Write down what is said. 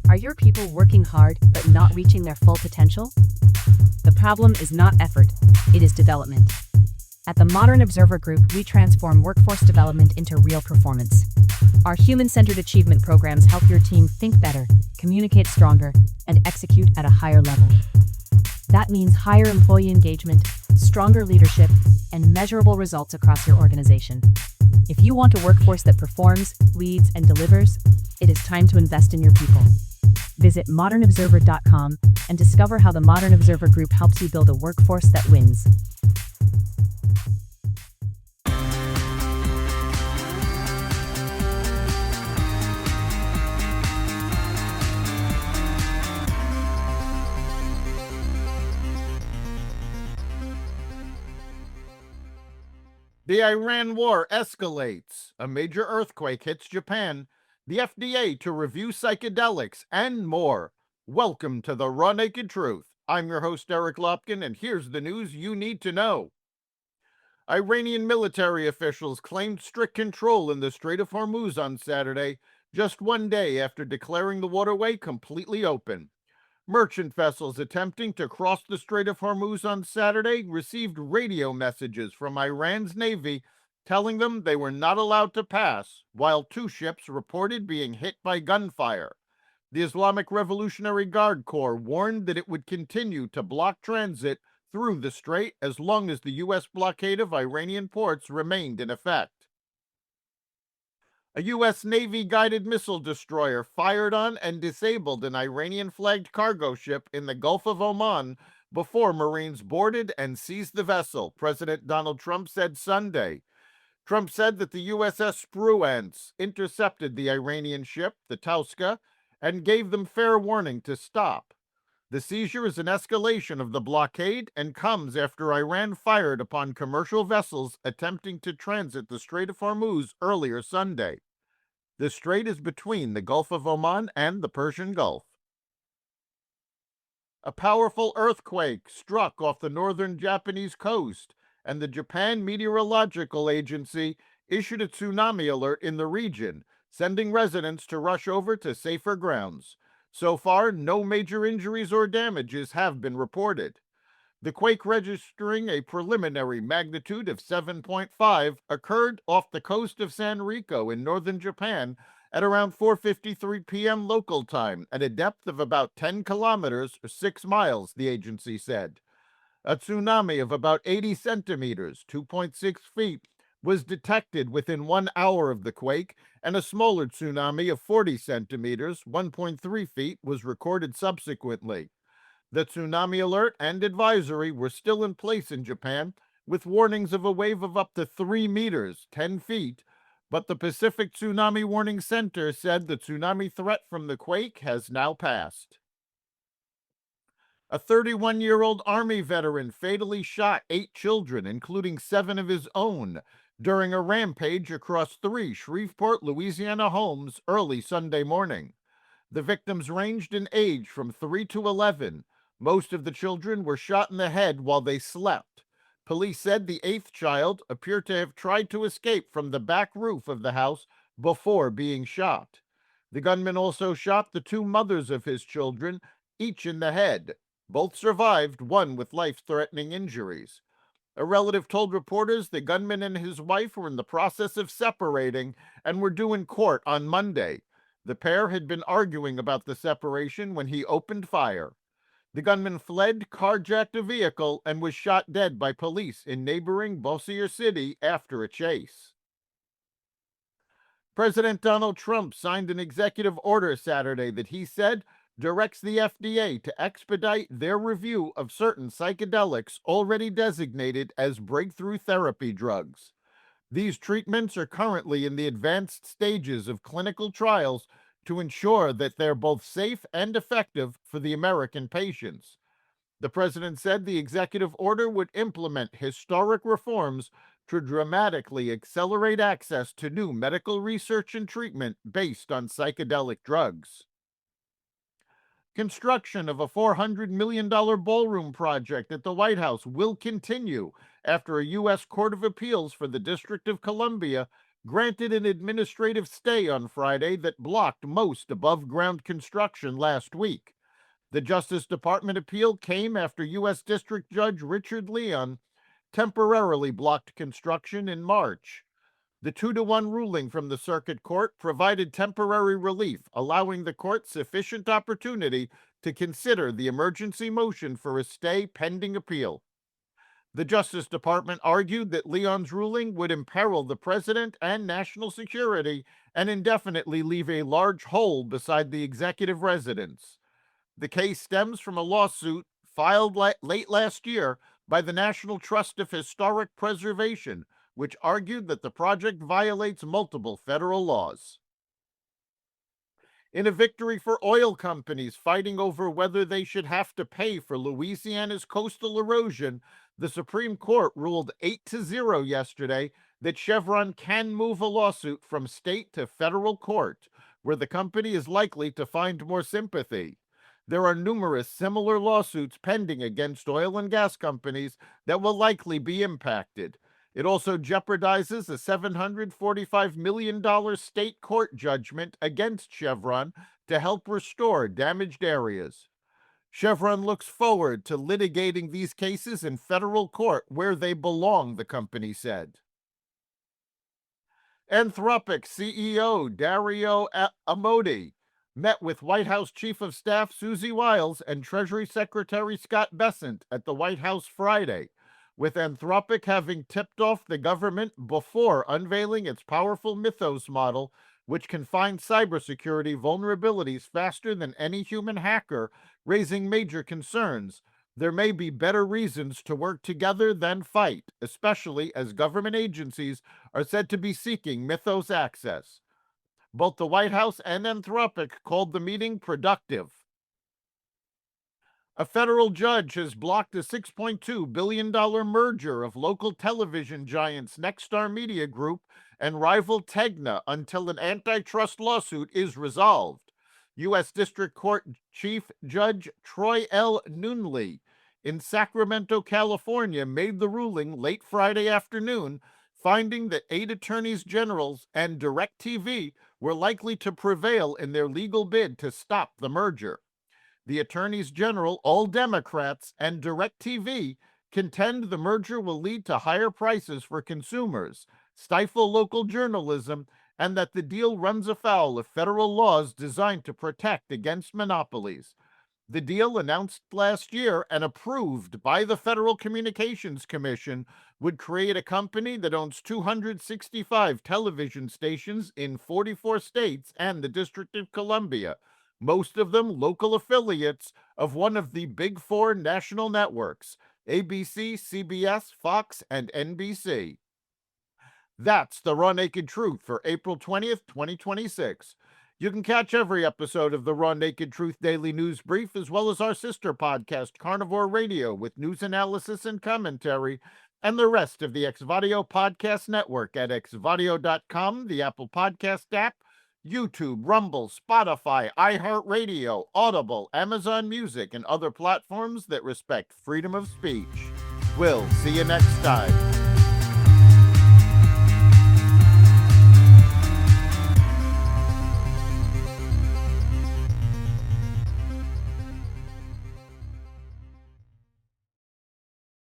Are your people working hard but not reaching their full potential? The problem is not effort, it is development. At the Modern Observer Group, we transform workforce development into real performance. Our human-centered achievement programs help your team think better, communicate stronger, and execute at a higher level. That means higher employee engagement, stronger leadership, and measurable results across your organization. If you want a workforce that performs, leads, and delivers, it is time to invest in your people. Visit modernobserver.com and discover how the Modern Observer Group helps you build a workforce that wins. The Iran war escalates. A major earthquake hits Japan. The FDA to review psychedelics and more. Welcome to the Raw Naked Truth. I'm your host, Eric Lopkin, and here's the news you need to know. Iranian military officials claimed strict control in the Strait of Hormuz on Saturday, just one day after declaring the waterway completely open. Merchant vessels attempting to cross the Strait of Hormuz on Saturday received radio messages from Iran's Navy telling them they were not allowed to pass, while two ships reported being hit by gunfire. The Islamic Revolutionary Guard Corps warned that it would continue to block transit through the strait as long as the U.S. blockade of Iranian ports remained in effect. A U.S. Navy guided missile destroyer fired on and disabled an Iranian-flagged cargo ship in the Gulf of Oman before Marines boarded and seized the vessel, President Donald Trump said Sunday. Trump said that the USS Spruance intercepted the Iranian ship, the Tauska, and gave them fair warning to stop. The seizure is an escalation of the blockade and comes after Iran fired upon commercial vessels attempting to transit the Strait of Hormuz earlier Sunday. The strait is between the Gulf of Oman and the Persian Gulf. A powerful earthquake struck off the northern Japanese coast, and the Japan Meteorological Agency issued a tsunami alert in the region, sending residents to rush over to safer grounds. So far, no major injuries or damages have been reported. The quake, registering a preliminary magnitude of 7.5, occurred off the coast of Sanrico in northern Japan at around 4:53 p.m. local time at a depth of about 10 kilometers or 6 miles, the agency said. A tsunami of about 80 centimeters, 2.6 feet, was detected within 1 hour of the quake, and a smaller tsunami of 40 centimeters, 1.3 feet, was recorded subsequently. The tsunami alert and advisory were still in place in Japan, with warnings of a wave of up to 3 meters, 10 feet, but the Pacific Tsunami Warning Center said the tsunami threat from the quake has now passed. A 31-year-old Army veteran fatally shot 8 children, including 7 of his own, during a rampage across 3 Shreveport, Louisiana homes early Sunday morning. The victims ranged in age from 3 to 11. Most of the children were shot in the head while they slept. Police said the 8th child appeared to have tried to escape from the back roof of the house before being shot. The gunman also shot the 2 mothers of his children, each in the head. Both survived, one with life-threatening injuries. A relative told reporters the gunman and his wife were in the process of separating and were due in court on Monday. The pair had been arguing about the separation when he opened fire. The gunman fled, carjacked a vehicle, and was shot dead by police in neighboring Bossier City after a chase. President Donald Trump signed an executive order Saturday that he said directs the FDA to expedite their review of certain psychedelics already designated as breakthrough therapy drugs. These treatments are currently in the advanced stages of clinical trials to ensure that they're both safe and effective for the American patients. The president said the executive order would implement historic reforms to dramatically accelerate access to new medical research and treatment based on psychedelic drugs. Construction of a $400 million ballroom project at the White House will continue after a U.S. Court of Appeals for the District of Columbia granted an administrative stay on Friday that blocked most above-ground construction last week. The Justice Department appeal came after U.S. District Judge Richard Leon temporarily blocked construction in March. The 2-to-1 ruling from the circuit court provided temporary relief, allowing the court sufficient opportunity to consider the emergency motion for a stay pending appeal. The Justice Department argued that Leon's ruling would imperil the president and national security and indefinitely leave a large hole beside the executive residence. The case stems from a lawsuit filed late last year by the National Trust of Historic Preservation, which argued that the project violates multiple federal laws. In a victory for oil companies fighting over whether they should have to pay for Louisiana's coastal erosion, the Supreme Court ruled 8-0 yesterday that Chevron can move a lawsuit from state to federal court, where the company is likely to find more sympathy. There are numerous similar lawsuits pending against oil and gas companies that will likely be impacted. It also jeopardizes a $745 million state court judgment against Chevron to help restore damaged areas. Chevron looks forward to litigating these cases in federal court where they belong, the company said. Anthropic CEO Dario Amodei met with White House Chief of Staff Susie Wiles and Treasury Secretary Scott Bessent at the White House Friday, with Anthropic having tipped off the government before unveiling its powerful Mythos model, which can find cybersecurity vulnerabilities faster than any human hacker, raising major concerns. There may be better reasons to work together than fight, especially as government agencies are said to be seeking Mythos access. Both the White House and Anthropic called the meeting productive. A federal judge has blocked a $6.2 billion merger of local television giants Nexstar Media Group and rival Tegna until an antitrust lawsuit is resolved. U.S. District Court Chief Judge Troy L. Nunley in Sacramento, California, made the ruling late Friday afternoon, finding that 8 attorneys general and DirecTV were likely to prevail in their legal bid to stop the merger. The attorneys general, all Democrats, and DirecTV contend the merger will lead to higher prices for consumers, stifle local journalism, and that the deal runs afoul of federal laws designed to protect against monopolies. The deal, announced last year and approved by the Federal Communications Commission, would create a company that owns 265 television stations in 44 states and the District of Columbia, most of them local affiliates of one of the big 4 national networks, ABC, CBS, Fox, and NBC. That's the Raw Naked Truth for April 20th, 2026. You can catch every episode of the Raw Naked Truth Daily News Brief, as well as our sister podcast, Carnivore Radio, with news analysis and commentary, and the rest of the Xvadio Podcast Network at xvadio.com, the Apple Podcast app, YouTube, Rumble, Spotify, iHeartRadio, Audible, Amazon Music, and other platforms that respect freedom of speech. We'll see you next time.